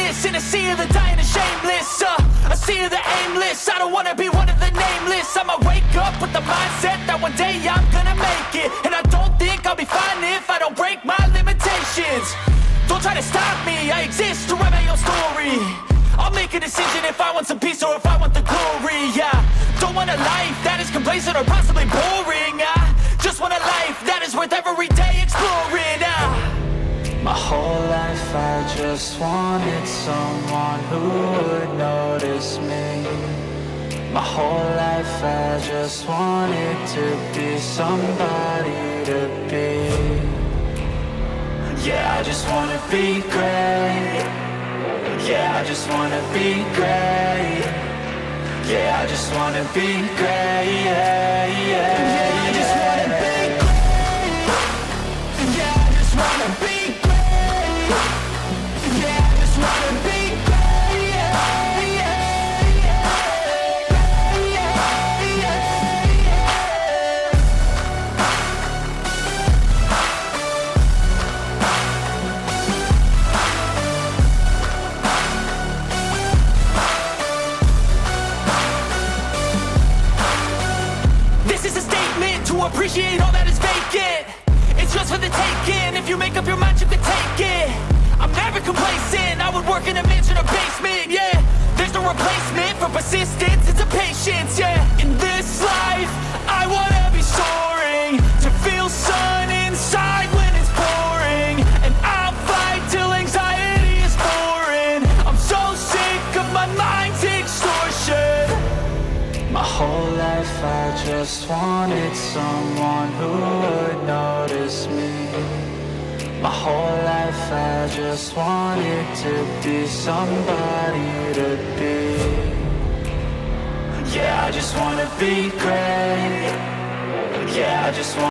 greatness in a sea of the dying and shameless, a sea of the aimless. I don't wanna be one of the nameless. I'ma wake up with the mindset that one day I'm gonna make it, and I don't think I'll be fine if I don't break my limitations. Don't try to stop me, I exist to write my own story. I'll make a decision if I want some peace or if I want the glory, yeah. Don't want a life that is complacent or possibly boring. I just want a life that is worth every day exploring. My whole life I just wanted someone who would notice me. My whole life I just wanted to be somebody to be. Yeah, I just wanna be great. Yeah, I just wanna be great. Yeah, I just wanna be great. Yeah, yeah, yeah, I just wanna be great. Yeah, I just wanna be great. Yeah, I just wanna be great. Yeah, yeah, yeah, yeah, yeah, yeah. This is a statement to appreciate all that is vacant. It's just for the taking. If you make up your mind, you can take it. I'm never complacent. I would work in a mansion or basement, yeah. There's no replacement for persistence, it's a patience, yeah. In this life, I wanna be soaring, to feel sun inside when it's pouring, and I'll fight till anxiety is foreign. I'm so sick of my mind's extortion. My whole life I just wanted someone who would notice me. My whole life I just wanted to be somebody to be. Yeah, I just wanna be great. Yeah, I just want